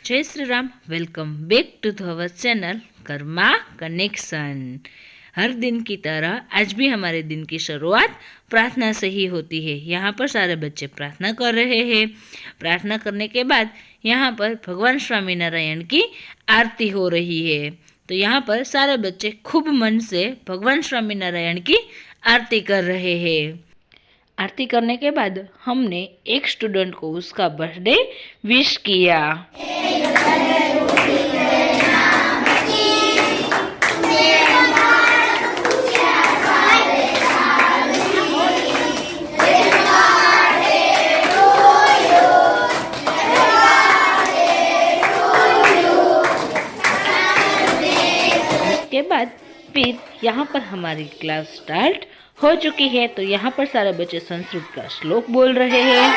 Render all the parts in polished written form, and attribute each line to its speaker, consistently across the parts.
Speaker 1: जय Shri Ram. Welcome back to our channel Karma Connection. हर दिन की तरह आज भी हमारे दिन की शुरुआत प्रार्थना से ही होती है। यहाँ पर सारे बच्चे प्रार्थना कर रहे हैं। प्रार्थना करने के बाद यहाँ पर भगवान स्वामीनारायण की आरती हो रही है। तो यहाँ पर सारे बच्चे खूब मन से भगवान स्वामीनारायण की आरती कर रहे हैं। आरती करने के बाद हमने एक स्टूडेंट को उसका बर्थडे विश किया। के बाद फिर यहाँ पर हमारी क्लास स्टार्ट हो चुकी है। तो यहाँ पर सारे बच्चे संस्कृत का श्लोक बोल रहे हैं।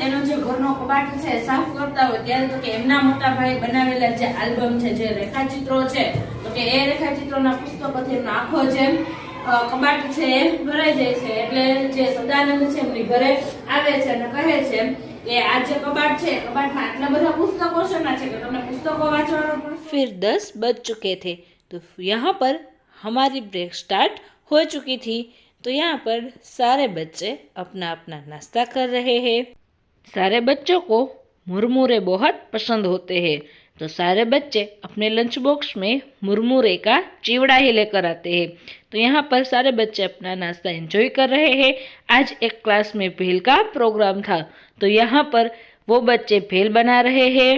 Speaker 1: એનો જે ઘરનો કબાટ છે સાફ કરતા હોય ત્યારે તો કે એમના મોટા ભાઈ બનાવેલા જે આલ્બમ છે, જે રેખાચિત્રો છે, તો કે એ રેખાચિત્રોના પુસ્તકોથી એમનો આખો જે કબાટ છે એ ભરાઈ જાય છે। એટલે જે સદાનંદ છે એમની ઘરે આવે છે અને કહે છે કે આ જે કબાટ છે, કબાટમાં આટલા બધા પુસ્તકો શેના છે કે તમને પુસ્તકો વાંચવાનો પડશે। फिर 10 बज चुके थे तो यहाँ पर हमारी ब्रेक स्टार्ट हो चुकी थी। तो यहाँ पर सारे बच्चे अपना अपना नाश्ता कर रहे हैं। सारे बच्चों को मुरमुरे बहुत पसंद होते हैं। तो सारे बच्चे अपने लंच बॉक्स में मुरमुरे का चिवड़ा ही लेकर आते हैं। तो यहाँ पर सारे बच्चे अपना नाश्ता एंजॉय कर रहे हैं। आज एक क्लास में भेल का प्रोग्राम था, तो यहाँ पर वो बच्चे भेल बना रहे हैं।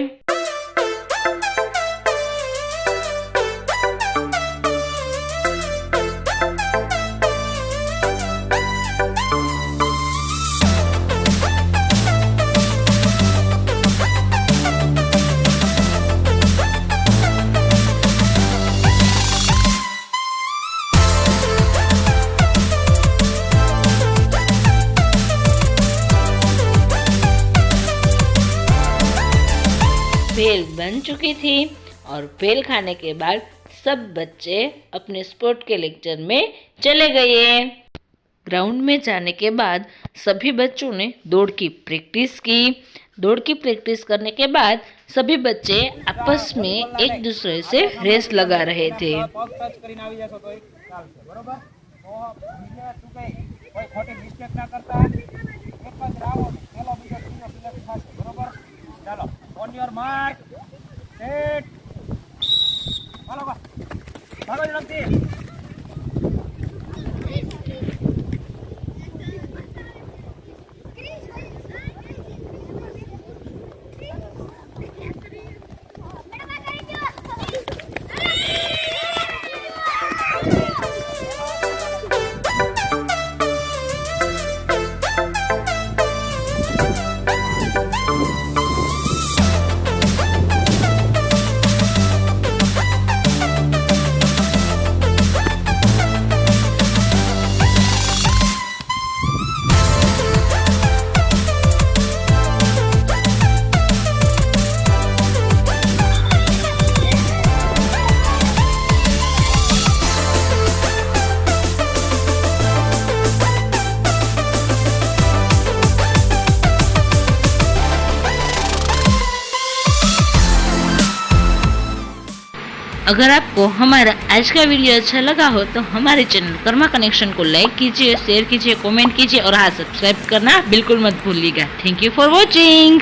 Speaker 1: भेल बन चुकी थी और भेल खाने के बाद सब बच्चे अपने स्पोर्ट के लेक्चर में चले गए। ग्राउंड में जाने के बाद सभी बच्चों ने दौड़ की प्रैक्टिस की। दौड़ की प्रैक्टिस करने के बाद सभी बच्चे आपस में एक दूसरे से रेस लगा रहे थे।
Speaker 2: On your mark, set, भागो जल्दी।
Speaker 1: अगर आपको हमारा आज का वीडियो अच्छा लगा हो तो हमारे चैनल कर्मा कनेक्शन को लाइक कीजिए, शेयर कीजिए, कमेंट कीजिए और हाँ, सब्सक्राइब करना बिल्कुल मत भूलिएगा। Thank you for watching.